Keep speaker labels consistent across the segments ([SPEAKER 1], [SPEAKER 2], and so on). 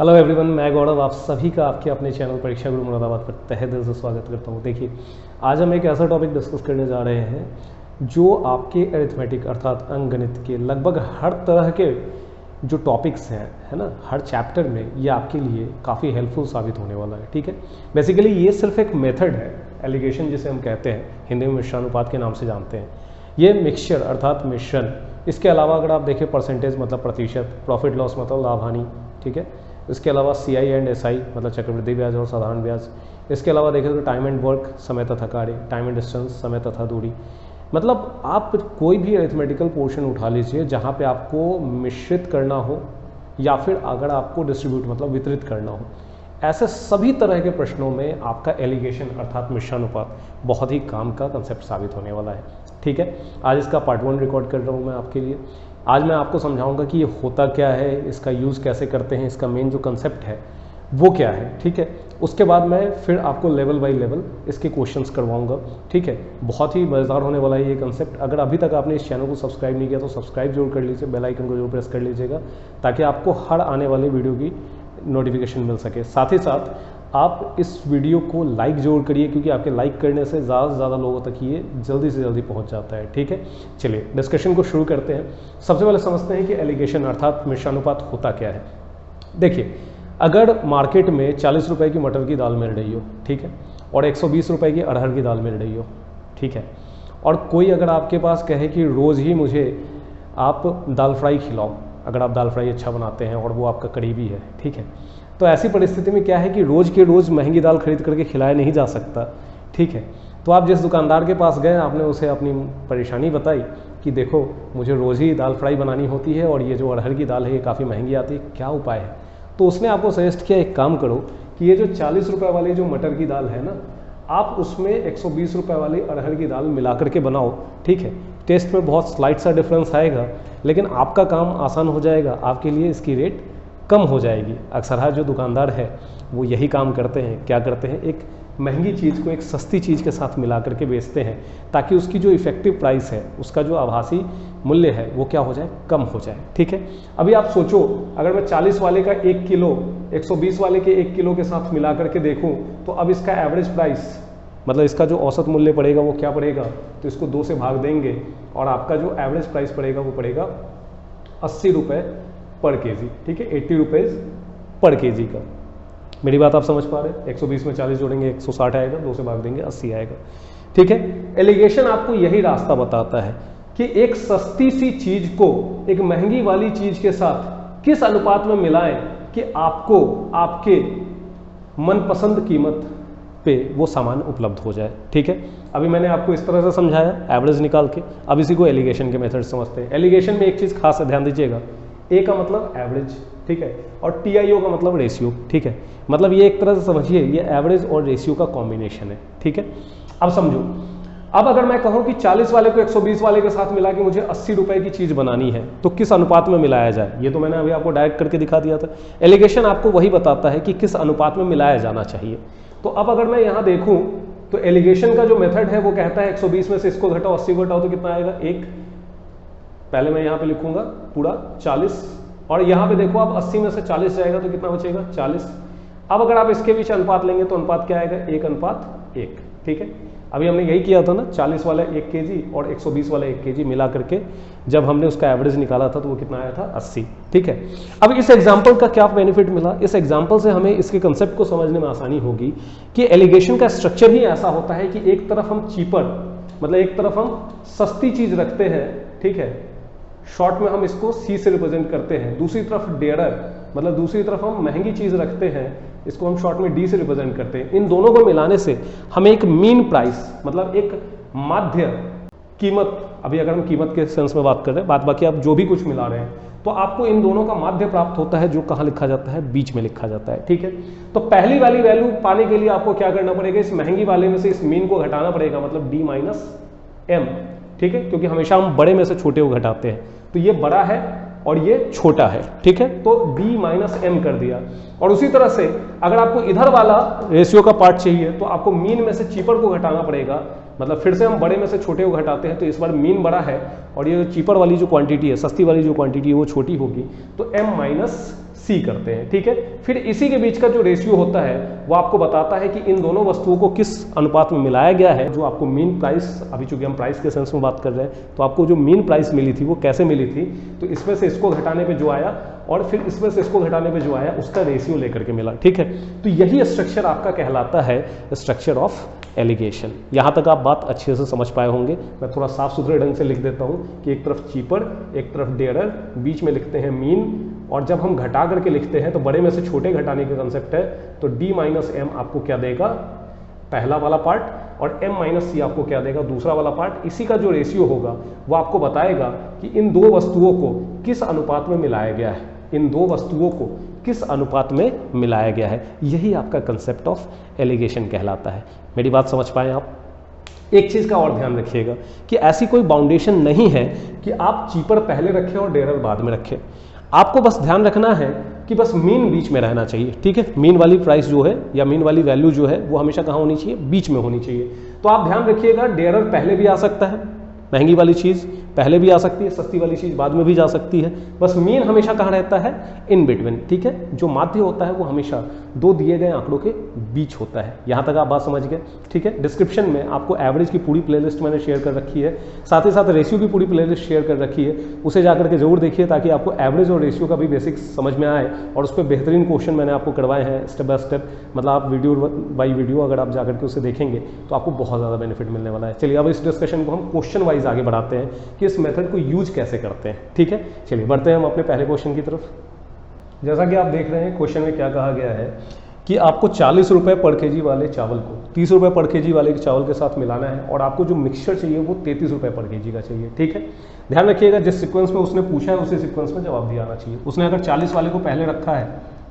[SPEAKER 1] Hello everyone, मैं गौरव आप सभी का आपके अपने चैनल परीक्षा गुरु मुरादाबाद पर तहे दिल से स्वागत करता हूं। देखिए, आज हम एक ऐसा टॉपिक डिस्कस करने जा रहे हैं जो आपके अरिथमेटिक अर्थात अंकगणित के लगभग हर तरह के जो टॉपिक्स हैं, है ना, हर चैप्टर में ये आपके लिए काफ़ी हेल्पफुल साबित होने वाला है। ठीक है, बेसिकली ये सिर्फ एक मेथड है, एलिगेशन जिसे हम कहते हैं, हिंदी में मिश्रानुपात के नाम से जानते हैं। ये मिक्सचर अर्थात मिश्रण, इसके अलावा अगर आप देखें परसेंटेज मतलब प्रतिशत, प्रॉफिट लॉस मतलब लाभ हानि, ठीक है, इसके अलावा CI एंड SI मतलब चक्रवृद्धि ब्याज और साधारण ब्याज, इसके अलावा देखें तो टाइम एंड वर्क समय तथा कार्य, टाइम एंड डिस्टेंस समय तथा दूरी। मतलब आप कोई भी अरिथमेटिकल पोर्शन उठा लीजिए जहाँ पे आपको मिश्रित करना हो या फिर अगर आपको डिस्ट्रीब्यूट मतलब वितरित करना हो, ऐसे सभी तरह के प्रश्नों में आपका एलिगेशन अर्थात मिश्रानुपात बहुत ही काम का कंसेप्ट साबित होने वाला है। ठीक है, आज इसका पार्ट 1 रिकॉर्ड कर रहा हूँ मैं आपके लिए। आज मैं आपको समझाऊंगा कि ये होता क्या है, इसका यूज़ कैसे करते हैं, इसका मेन जो कंसेप्ट है वो क्या है। ठीक है, उसके बाद मैं फिर आपको लेवल बाय लेवल इसके क्वेश्चंस करवाऊंगा। ठीक है, बहुत ही मज़ेदार होने वाला है ये कंसेप्ट। अगर अभी तक आपने इस चैनल को सब्सक्राइब नहीं किया तो सब्सक्राइब जरूर कर लीजिए, बेल आइकन को जरूर प्रेस कर लीजिएगा ताकि आपको हर आने वाले वीडियो की नोटिफिकेशन मिल सके। साथ ही साथ आप इस वीडियो को लाइक जरूर करिए क्योंकि आपके लाइक करने से ज़्यादा से ज़्यादा लोगों तक ये जल्दी से जल्दी पहुंच जाता है। ठीक है, चलिए डिस्कशन को शुरू करते हैं। सबसे पहले समझते हैं कि एलिगेशन अर्थात मिश्रानुपात होता क्या है। देखिए, अगर मार्केट में 40 रुपये की मटर की दाल मिल रही हो, ठीक है, और 120 रुपये की अरहर की दाल मिल रही हो, ठीक है, और कोई अगर आपके पास कहे कि रोज़ ही मुझे आप दाल फ्राई खिलाओ, अगर आप दाल फ्राई अच्छा बनाते हैं और वो आपका करीबी है, ठीक है, तो ऐसी परिस्थिति में क्या है कि रोज़ के रोज़ महंगी दाल खरीद करके खिलाया नहीं जा सकता। ठीक है, तो आप जिस दुकानदार के पास गए, आपने उसे अपनी परेशानी बताई कि देखो मुझे रोज़ ही दाल फ्राई बनानी होती है और ये जो अरहर की दाल है ये काफ़ी महंगी आती है, क्या उपाय है। तो उसने आपको सजेस्ट किया एक काम करो कि ये जो 40 रुपये वाली जो मटर की दाल है ना, आप उसमें 120 रुपये वाली अरहर की दाल मिला करके बनाओ। ठीक है, टेस्ट में बहुत स्लाइट सा डिफरेंस आएगा लेकिन आपका काम आसान हो जाएगा, आपके लिए इसकी रेट कम हो जाएगी। अक्सर हर जो दुकानदार है वो यही काम करते हैं। क्या करते हैं, एक महंगी चीज़ को एक सस्ती चीज़ के साथ मिला करके बेचते हैं ताकि उसकी जो इफेक्टिव प्राइस है, उसका जो आभासी मूल्य है वो क्या हो जाए, कम हो जाए। ठीक है, अभी आप सोचो अगर मैं 40 वाले का 1 किलो 120 वाले के 1 किलो के साथ मिला करके देखूं तो अब इसका एवरेज प्राइस मतलब इसका जो औसत मूल्य पड़ेगा वो क्या पड़ेगा, तो इसको 2 से भाग देंगे और आपका जो एवरेज प्राइस पड़ेगा वो पड़ेगा 80 रुपये पर केजी। ठीक है, 80 रुपीज़ पर केजी का। मेरी बात आप समझ पा रहे हैं। 120 में 40 जोड़ेंगे 160 आएगा, 2 से भाग देंगे 80 आएगा। ठीक है, एलिगेशन आपको यही रास्ता बताता है कि एक सस्ती सी चीज को एक महंगी वाली चीज के साथ किस अनुपात में मिलाएं कि आपको आपके मनपसंद कीमत पे वो सामान उपलब्ध हो जाए। ठीक है, अभी मैंने आपको इस तरह से समझाया एवरेज निकाल के। अब इसी को एलिगेशन के मेथड समझते हैं। एलिगेशन में एक चीज़ खास ध्यान दीजिएगा, ए का मतलब एवरेज, ठीक है, और TIO का मतलब रेशियो। ठीक है, मतलब ये एक तरह से समझिए ये एवरेज और रेशियो का कॉम्बिनेशन है। ठीक है, अब समझो, अब अगर मैं कहूँ कि 40 वाले को 120 वाले के साथ मिला के मुझे 80 रुपये की चीज़ बनानी है तो किस अनुपात में मिलाया जाए, ये तो मैंने अभी आपको डायरेक्ट करके दिखा दिया था। एलिगेशन आपको वही बताता है कि किस अनुपात में मिलाया जाना चाहिए। तो अब अगर मैं यहाँ देखूँ तो एलिगेशन का जो मेथड है वो कहता है 120 में से इसको घटाओ 80 को घटाओ तो कितना आएगा, 1। पहले मैं यहाँ पे लिखूंगा पूरा 40 और यहाँ पे देखो अब 80 में से 40 जाएगा तो कितना बचेगा, 40। अब अगर आप इसके बीच अनुपात लेंगे तो अनुपात क्या आएगा, 1:1। ठीक है, अभी हमने यही किया था ना, 40 वाला 1 केजी और 120 वाला 1 केजी मिला करके जब हमने उसका एवरेज निकाला था तो वो कितना आया था, 80। ठीक है, अब इस एग्जाम्पल का क्या बेनिफिट मिला, इस एग्जाम्पल से हमें इसके कंसेप्ट को समझने में आसानी होगी कि एलिगेशन का स्ट्रक्चर ही ऐसा होता है कि एक तरफ हम चीपर मतलब एक तरफ हम सस्ती चीज रखते हैं, ठीक है, शॉर्ट में हम इसको C से रिप्रेजेंट करते हैं, दूसरी तरफ डेयर मतलब दूसरी तरफ हम महंगी चीज रखते हैं, इसको हम शॉर्ट में D से रिप्रेजेंट करते हैं। इन दोनों को मिलाने से हमें एक मीन प्राइस मतलब एक माध्य कीमत, अभी अगर हम कीमत के सेंस में बात कर रहे हैं, बात बाकी आप जो भी कुछ मिला रहे हैं तो आपको इन दोनों का माध्य प्राप्त होता है जो कहाँ लिखा जाता है, बीच में लिखा जाता है। ठीक है, तो पहली वाली वैल्यू पाने के लिए आपको क्या करना पड़ेगा, इस महंगी वाले में से इस मीन को घटाना पड़ेगा, मतलब D-M। ठीक है, क्योंकि हमेशा हम बड़े में से छोटे को घटाते हैं, तो ये बड़ा है और ये छोटा है। ठीक है, तो D-M कर दिया। और उसी तरह से अगर आपको इधर वाला रेशियो का पार्ट चाहिए तो आपको मीन में से चीपर को घटाना पड़ेगा, मतलब फिर से हम बड़े में से छोटे को घटाते हैं तो इस बार मीन बड़ा है और ये चीपर वाली जो क्वांटिटी है, सस्ती वाली जो क्वांटिटी है वो छोटी होगी, तो M-C सी करते हैं, ठीक है। फिर इसी के बीच का जो रेशियो होता है वो आपको बताता है कि इन दोनों वस्तुओं को किस अनुपात में मिलाया गया है। जो आपको मीन प्राइस, अभी चूंकि हम प्राइस के सेंस में बात कर रहे हैं, तो आपको जो मीन प्राइस मिली थी वो कैसे मिली थी, तो इसमें से इसको घटाने पे जो आया और फिर इसमें से इसको घटाने पे जो आया उसका रेशियो लेकर के मिला, ठीक है। तो यही स्ट्रक्चर आपका कहलाता है स्ट्रक्चर ऑफ एलिगेशन। यहाँ तक आप बात अच्छे से समझ पाए होंगे। मैं थोड़ा साफ सुथरे ढंग से लिख देता हूँ कि एक तरफ चीपर, एक तरफ डेयरर, बीच में लिखते हैं मीन, और जब हम घटा करके लिखते हैं तो बड़े में से छोटे घटाने का कंसेप्ट है। तो d माइनस एम आपको क्या देगा, पहला वाला पार्ट, और m माइनस सी आपको क्या देगा, दूसरा वाला पार्ट। इसी का जो रेशियो होगा वो आपको बताएगा कि इन दो वस्तुओं को किस अनुपात में मिलाया गया है, इन दो वस्तुओं को किस अनुपात में मिलाया गया है। यही आपका कंसेप्ट ऑफ एलिगेशन कहलाता है। मेरी बात समझ पाए आप? एक चीज का और ध्यान रखिएगा कि ऐसी कोई बाउंडेशन नहीं है कि आप चीपर पहले रखें और डेयरर बाद में रखें। आपको बस ध्यान रखना है कि बस मीन बीच में रहना चाहिए, ठीक है। मीन वाली प्राइस जो है या मीन वाली वैल्यू जो है वो हमेशा कहाँ होनी चाहिए, बीच में होनी चाहिए। तो आप ध्यान रखिएगा, डेयरर पहले भी आ सकता है, महंगी वाली चीज पहले भी आ सकती है, सस्ती वाली चीज बाद में भी जा सकती है। बस मीन हमेशा कहाँ रहता है, इन बिटवीन, ठीक है। जो माध्य होता है वो हमेशा दो दिए गए आंकड़ों के बीच होता है। यहां तक आप बात समझ गए, ठीक है। डिस्क्रिप्शन में आपको एवरेज की पूरी प्लेलिस्ट मैंने शेयर कर रखी है, साथ ही साथ रेशियो की पूरी प्लेलिस्ट शेयर कर रखी है। उसे जाकर के जरूर देखिए ताकि आपको एवरेज और रेशियो का भी बेसिक्स समझ में आए, और उस पर बेहतरीन क्वेश्चन मैंने आपको करवाए हैं स्टेप बाय स्टेप। मतलब आप वीडियो बाई वीडियो अगर आप जाकर के उसे देखेंगे तो आपको बहुत ज़्यादा बेनिफिट मिलने वाला है। चलिए अब इस डिस्कशन को हम क्वेश्चन वाइज आगे बढ़ाते हैं कि इस मेथड को यूज कैसे करते हैं, ठीक है। चलिए बढ़ते हैं हम अपने पहले क्वेश्चन की तरफ। जैसा कि आप देख रहे हैं क्वेश्चन में क्या कहा गया है कि आपको 40 रुपये पर केजी वाले चावल को 30 रुपये पर केजी वाले चावल के साथ मिलाना है, और आपको जो मिक्सचर चाहिए वो 33 रुपये पर केजी का चाहिए, ठीक है। ध्यान रखिएगा जिस सीक्वेंस में उसने पूछा है उसी सीक्वेंस में जवाब दिया आना चाहिए। उसने अगर 40 वाले को पहले रखा है,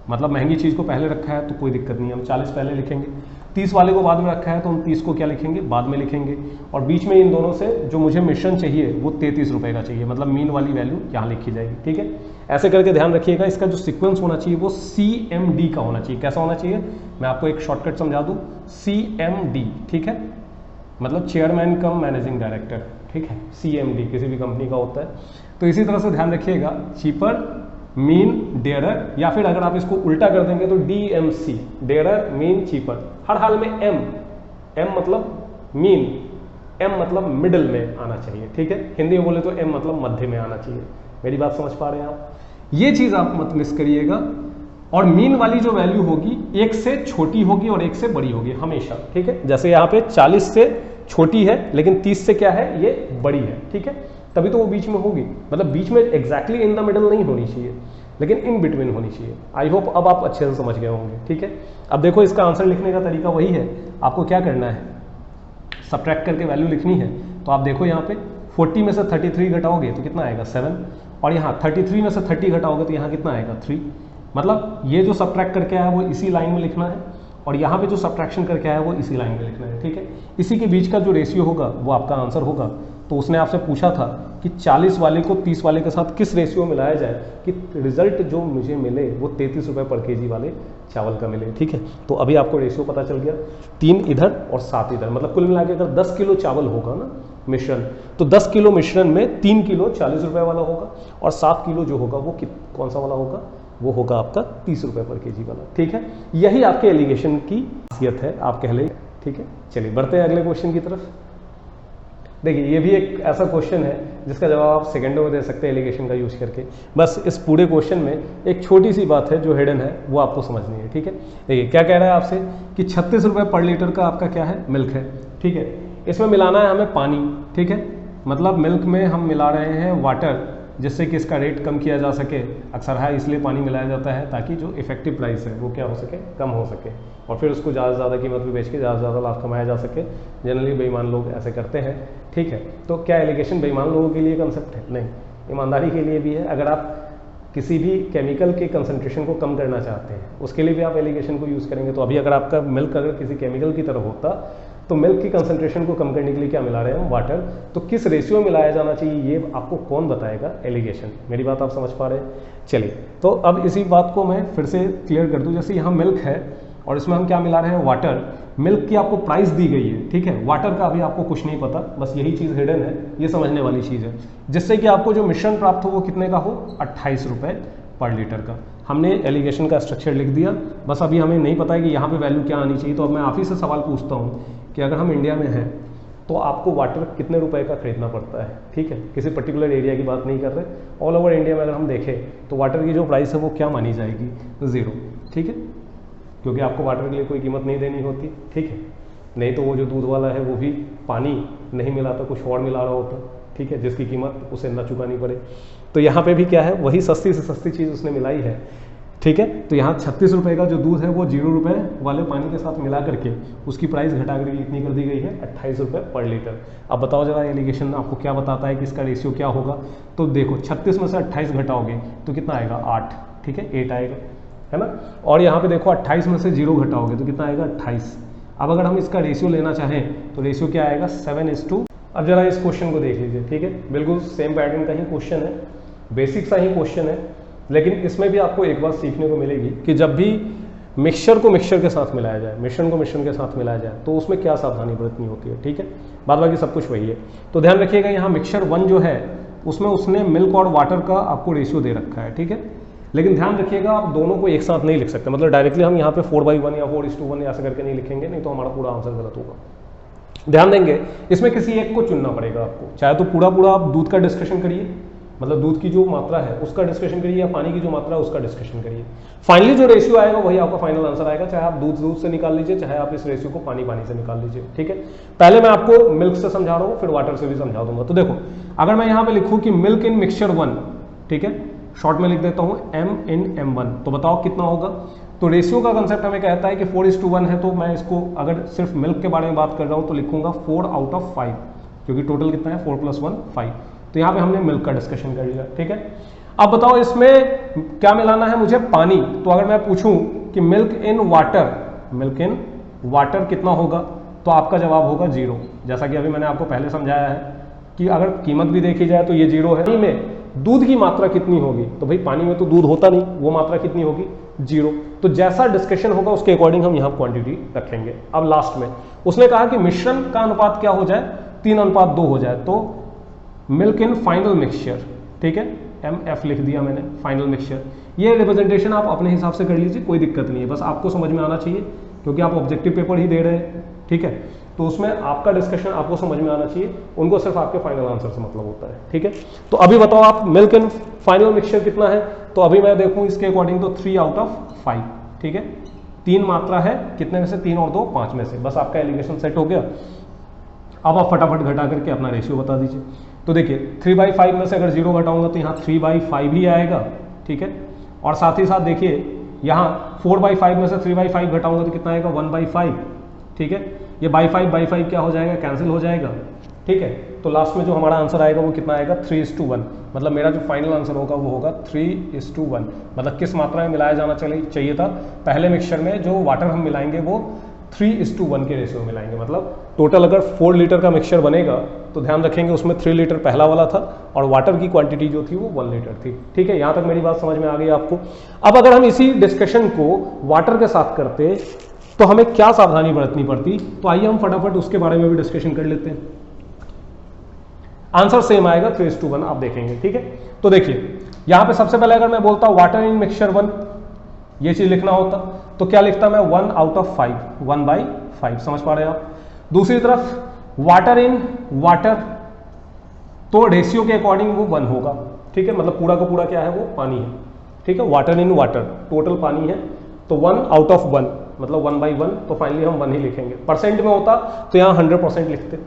[SPEAKER 1] मतलब महंगी चीज़ को पहले रखा है, तो कोई दिक्कत नहीं है, हम 40 पहले लिखेंगे। 30 वाले को बाद में रखा है तो हम 30 को क्या लिखेंगे, बाद में लिखेंगे। और बीच में इन दोनों से जो मुझे मिश्रण चाहिए वो 33 रुपये का चाहिए, मतलब मीन वाली वैल्यू यहाँ लिखी जाएगी, ठीक है। ऐसे करके ध्यान रखिएगा इसका जो सीक्वेंस होना चाहिए वो CMD का होना चाहिए। कैसा होना चाहिए, मैं आपको एक शॉर्टकट समझा दूँ, CMD, ठीक है, मतलब चेयरमैन कम मैनेजिंग डायरेक्टर, ठीक है। CMD किसी भी कंपनी का होता है। तो इसी तरह से ध्यान रखिएगा, चीपर, मीन, डेयरर, या फिर अगर आप इसको उल्टा कर देंगे तो DMC, डेयरर, मीन, चीपर। हर हाल में M मतलब मीन, M मतलब मिडिल में आना चाहिए, ठीक है। हिंदी में बोले तो M मतलब मध्य में आना चाहिए। मेरी बात समझ पा रहे हैं आप? ये चीज आप मत मिस करिएगा। और मीन वाली जो वैल्यू होगी एक से छोटी होगी और एक से बड़ी होगी हमेशा, ठीक है। जैसे यहाँ पे 40 से छोटी है लेकिन 30 से क्या है, ये बड़ी है, ठीक है। तभी तो वो बीच में होगी, मतलब बीच में एग्जैक्टली इन द मिडल नहीं होनी चाहिए, लेकिन इन बिटवीन होनी चाहिए। आई होप अब आप अच्छे से समझ गए होंगे, ठीक है। अब देखो इसका आंसर लिखने का तरीका वही है, आपको क्या करना है, सब्ट्रैक्ट करके वैल्यू लिखनी है। तो आप देखो यहाँ पे 40 में से 33 घटाओगे तो कितना आएगा, 7, और यहाँ 33 में से 30 घटाओगे तो यहाँ कितना आएगा, 3। मतलब ये जो सब्ट्रैक्ट करके आया वो इसी लाइन में लिखना है, और यहाँ पे जो सब्ट्रैक्शन करके आया वो इसी लाइन में लिखना है, ठीक है। इसी के बीच का जो रेशियो होगा वो आपका आंसर होगा। तो उसने आपसे पूछा था कि 40 वाले को 30 वाले के साथ किस रेशियो में मिलाया जाए कि रिजल्ट जो मुझे मिले वो 33 रुपये पर केजी वाले चावल का मिले, ठीक है। तो अभी आपको रेशियो पता चल गया, 3 इधर और 7 इधर, मतलब कुल मिला के अगर 10 किलो चावल होगा ना मिश्रण, तो 10 किलो मिश्रण में 3 किलो 40 रुपये वाला होगा, और 7 किलो जो होगा वो कौन सा वाला होगा, वो होगा आपका 30 रुपये पर केजी वाला, ठीक है। यही आपके एलिगेशन की खासियत है, आप कह लें, ठीक है। चलिए बढ़ते हैं अगले क्वेश्चन की तरफ। देखिए ये भी एक ऐसा क्वेश्चन है जिसका जवाब आप सेकंडों में दे सकते हैं एलिगेशन का यूज करके। बस इस पूरे क्वेश्चन में एक छोटी सी बात है जो हिडन है वो आपको समझनी है, ठीक है। देखिए क्या कह रहा है आपसे कि 36 रुपये पर लीटर का आपका क्या है, मिल्क है, ठीक है। इसमें मिलाना है हमें पानी, ठीक है। मतलब मिल्क में हम मिला रहे हैं वाटर, जिससे कि इसका रेट कम किया जा सके। अक्सर है इसलिए पानी मिलाया जाता है ताकि जो इफेक्टिव प्राइस है वो क्या हो सके, कम हो सके, और फिर उसको ज़्यादा से ज़्यादा कीमत में बेच के ज़्यादा से ज़्यादा लाभ कमाया जा सके। जनरली बेईमान लोग ऐसे करते हैं, ठीक है। तो क्या एलिगेशन बेईमान लोगों के लिए कंसेप्ट है? नहीं, ईमानदारी के लिए भी है। अगर आप किसी भी केमिकल के कंसंट्रेशन को कम करना चाहते हैं उसके लिए भी आप एलिगेशन को यूज़ करेंगे। तो अभी अगर आपका मिल्क अगर किसी केमिकल की तरह होता तो मिल्क की कंसंट्रेशन को कम करने के लिए क्या मिला रहे हैं हम, वाटर। तो किस रेशियो में मिलाया जाना चाहिए ये आपको कौन बताएगा, एलिगेशन। मेरी बात आप समझ पा रहे हैं? चलिए तो अब इसी बात को मैं फिर से क्लियर कर दूं। जैसे यहाँ मिल्क है और इसमें हम क्या मिला रहे हैं, वाटर। मिल्क की आपको प्राइस दी गई है, ठीक है। वाटर का अभी आपको कुछ नहीं पता, बस यही चीज़ हिडन है, ये समझने वाली चीज़ है, जिससे कि आपको जो मिश्रण प्राप्त हो वो कितने का हो, 28 रुपये पर लीटर का। हमने एलिगेशन का स्ट्रक्चर लिख दिया, बस अभी हमें नहीं पता है कि यहाँ पे वैल्यू क्या आनी चाहिए। तो अब मैं आप ही से सवाल पूछता हूँ कि अगर हम इंडिया में हैं तो आपको वाटर कितने रुपए का खरीदना पड़ता है, ठीक है, किसी पर्टिकुलर एरिया की बात नहीं कर रहे, ऑल ओवर इंडिया में अगर हम देखें तो वाटर की जो प्राइस है वो क्या मानी जाएगी, 0, ठीक है, क्योंकि आपको वाटर के लिए कोई कीमत नहीं देनी होती, ठीक है। नहीं तो वो जो दूध वाला है वो भी पानी नहीं मिलाता, कुछ और मिला रहा होता, ठीक है, जिसकी कीमत उसे ना चुकानी पड़े। तो यहाँ पे भी क्या है, वही सस्ती से सस्ती चीज़ उसने मिलाई है, ठीक है। तो यहाँ 36 रुपये का जो दूध है वो 0 रुपये वाले पानी के साथ मिला करके उसकी प्राइस घटा करके इतनी कर दी गई है 28 रुपये पर लीटर। अब बताओ जरा एलिगेशन आपको क्या बताता है कि इसका रेशियो क्या होगा। तो देखो 36 में से 28 घटाओगे तो कितना आएगा, 8, ठीक है, 8 आएगा, है ना। और यहाँ पे देखो 28 में से 0 घटाओगे तो कितना आएगा, 28। अब अगर हम इसका रेशियो लेना चाहें तो रेशियो क्या आएगा, 7:2। अब जरा इस क्वेश्चन को देख लीजिए, ठीक है, बिल्कुल सेम पैटर्न का ही क्वेश्चन है, बेसिक सा ही क्वेश्चन है, लेकिन इसमें भी आपको एक बात सीखने को मिलेगी कि जब भी मिक्सचर को मिक्सचर के साथ मिलाया जाए, मिश्रण को मिश्रण के साथ मिलाया जाए तो उसमें क्या सावधानी बरतनी होती है, ठीक है, बाद बाकी सब कुछ वही है। तो ध्यान रखिएगा यहाँ मिक्सचर 1 जो है उसमें उसने मिल्क और वाटर का आपको रेशियो दे रखा है, ठीक है, लेकिन ध्यान रखिएगा आप दोनों को एक साथ नहीं लिख सकते, मतलब डायरेक्टली हम यहाँ पे 4/1 या 4:1 ऐसा करके नहीं लिखेंगे, नहीं तो हमारा पूरा आंसर गलत होगा। ध्यान देंगे इसमें किसी एक को चुनना पड़ेगा आपको, चाहे तो पूरा पूरा आप दूध का डिस्कशन करिए, मतलब दूध की जो मात्रा है उसका डिस्कशन करिए, या पानी की जो मात्रा है उसका डिस्कशन करिए। फाइनली जो रेशियो आएगा वही आपका फाइनल आंसर आएगा, चाहे आप दूध से निकाल लीजिए, चाहे आप इस रेशियो को पानी से निकाल लीजिए, ठीक है। पहले मैं आपको मिल्क से समझा रहा हूँ, फिर वाटर से भी समझा दूंगा। तो देखो अगर मैं यहाँ पे लिखूँ कि मिल्क इन मिक्सचर 1, ठीक है, शॉर्ट में लिख देता हूँ M/M1, तो बताओ कितना होगा। तो रेशियो का कंसेप्ट हमें कहता है कि 4:1 है, तो मैं इसको अगर सिर्फ मिल्क के बारे में बात कर रहा हूँ तो लिखूंगा 4/5, क्योंकि टोटल कितना है, 4 + 1 5। तो यहाँ पे हमने मिल्क का डिस्कशन कर लिया, ठीक है। अब बताओ इसमें क्या मिलाना है मुझे, पानी। तो अगर मैं पूछूं कि मिल्क इन वाटर कितना होगा, तो आपका जवाब होगा 0। जैसा कि अभी मैंने आपको पहले समझाया है कि अगर कीमत भी देखी जाए तो ये 0 है। पानी में दूध की मात्रा कितनी होगी, तो भाई पानी में तो दूध होता नहीं, वो मात्रा कितनी होगी, 0। तो जैसा डिस्कशन होगा उसके अकॉर्डिंग हम यहाँ क्वांटिटी रखेंगे। अब लास्ट में उसने कहा कि मिश्रण का अनुपात क्या हो जाए, 3:2 हो जाए, तो मिल्क इन फाइनल मिक्सचर, ठीक है, MF लिख दिया मैंने, फाइनल मिक्सचर। ये रिप्रेजेंटेशन आप अपने हिसाब से कर लीजिए, कोई दिक्कत नहीं है, बस आपको समझ में आना चाहिए, क्योंकि आप ऑब्जेक्टिव पेपर ही दे रहे हैं, ठीक है। तो उसमें आपका डिस्कशन आपको समझ में आना चाहिए, उनको सिर्फ आपके फाइनल आंसर से मतलब होता है, ठीक है। तो अभी बताओ आप मिल्क इन फाइनल मिक्सचर कितना है, तो अभी मैं देखूं इसके अकॉर्डिंग तो 3/5, ठीक है, 3 मात्रा है, कितने में से, 3 और 2 5 में से, बस आपका एलिगेशन सेट हो गया। अब आप फटाफट घटा करके अपना रेशियो बता दीजिए। तो देखिए 3/5 में से अगर 0 घटाऊंगा तो यहाँ 3/5 ही आएगा, ठीक है, और साथ ही साथ देखिए यहाँ 4/5 में से 3/5 घटाऊंगा तो कितना आएगा, 1/5, ठीक है। ये बाई 5 क्या हो जाएगा, कैंसिल हो जाएगा, ठीक है। तो लास्ट में जो हमारा आंसर आएगा वो कितना आएगा, 3:1। मतलब मेरा जो फाइनल आंसर होगा वो होगा 3:1। मतलब किस मात्रा में मिलाया जाना चाहिए था, पहले मिक्सचर में जो वाटर हम मिलाएंगे वो 3:1 के रेशियो में मिलाएंगे। मतलब टोटल अगर 4 लीटर का मिक्सचर बनेगा तो ध्यान रखेंगे उसमें 3 लीटर पहला वाला था और वाटर की क्वांटिटी जो थी वो 1 लीटर थी, ठीक है। यहाँ तक मेरी बात समझ में आ गई आपको। अब अगर हम इसी डिस्कशन को वाटर के साथ करते तो हमें क्या सावधानी बरतनी पड़ती, तो आइए हम फटाफट उसके बारे में भी डिस्कशन कर लेते हैं। आंसर सेम आएगा, 3:1 आप देखेंगे, ठीक है। तो देखिए यहां पे सबसे पहले अगर मैं बोलता हूं वाटर इन मिक्सचर 1, ये चीज लिखना होता तो क्या लिखता मैं, 1/5, 1/5, समझ पा रहे हैं आप। दूसरी तरफ वाटर इन वाटर, तो रेशियो के अकॉर्डिंग वो 1 होगा, ठीक है, मतलब पूरा का पूरा क्या है, वो पानी है, ठीक है। वाटर इन वाटर, टोटल पानी है, तो 1/1, मतलब 1/1, तो फाइनली हम 1 ही लिखेंगे। परसेंट में होता तो यहाँ 100% लिखते,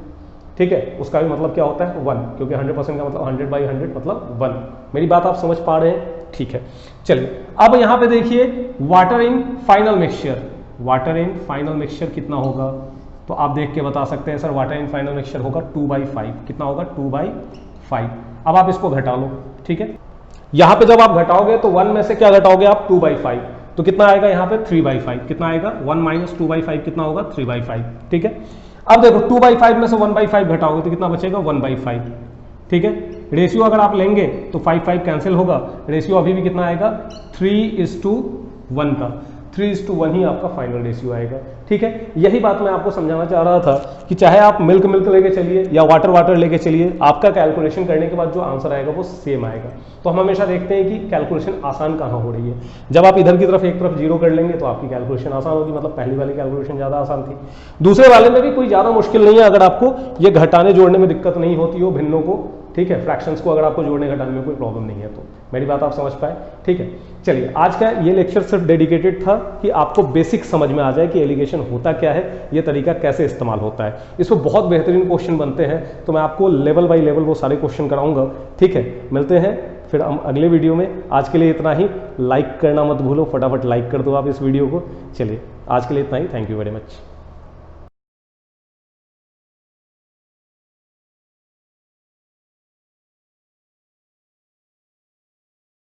[SPEAKER 1] ठीक है, उसका भी मतलब क्या होता है, 1, क्योंकि 100% का मतलब 100/100 मतलब 1। मेरी बात आप समझ पा रहे हैं, ठीक है। चलिए अब यहाँ पे देखिए water in final mixture, water in final mixture कितना होगा, तो आप देख के बता सकते हैं sir water in final mixture होगा 2/5, कितना होगा, 2/5। अब आप इसको घटा लो, ठीक है। यहाँ पे जब आप घटाओगे तो 1 में से क्या घटाओगे आप, 2/5, तो कितना आएगा यहाँ पे 3/5, कितना आएगा 1 - 2/5 कितना होगा 3/5, ठीक है। अब देखो 2/5 में से 1/5 घटाओगे तो कितना बचेगा 1/5, ठीक है। रेशियो अगर आप लेंगे तो 5 कैंसिल होगा, रेशियो अभी भी कितना आएगा 3:1 का। 3:1 ही आपका फाइनल रेशियो आएगा। ठीक है, यही बात मैं आपको समझाना चाह रहा था कि चाहे आप मिल्क लेके चलिए या वाटर लेके चलिए, आपका कैलकुलेशन करने के बाद जो आंसर आएगा वो सेम आएगा। तो हम हमेशा देखते हैं कि कैलकुलेशन आसान कहाँ हो रही है। जब आप इधर की तरफ एक तरफ जीरो कर लेंगे तो आपकी कैलकुलेशन आसान होगी, मतलब पहली वाली कैलकुलेशन ज़्यादा आसान थी। दूसरे वाले में भी कोई ज़्यादा मुश्किल नहीं है अगर आपको ये घटाने जोड़ने में दिक्कत नहीं होती हो भिन्नों को। ठीक है, फ्रैक्शंस को अगर आपको जोड़ने घटाने में कोई प्रॉब्लम नहीं है तो। मेरी बात आप समझ पाए? ठीक है, चलिए आज का ये लेक्चर सिर्फ डेडिकेटेड था कि आपको बेसिक समझ में आ जाए कि एलिगेशन होता क्या है, ये तरीका कैसे इस्तेमाल होता है। इस पर बहुत बेहतरीन क्वेश्चन बनते हैं, तो मैं आपको लेवल बाय लेवल वो सारे क्वेश्चन कराऊंगा। ठीक है, मिलते हैं फिर हम अगले वीडियो में। आज के लिए इतना ही। लाइक करना मत भूलो, फटाफट लाइक कर दो आप इस वीडियो को। चलिए आज के लिए इतना ही। Thank you very much.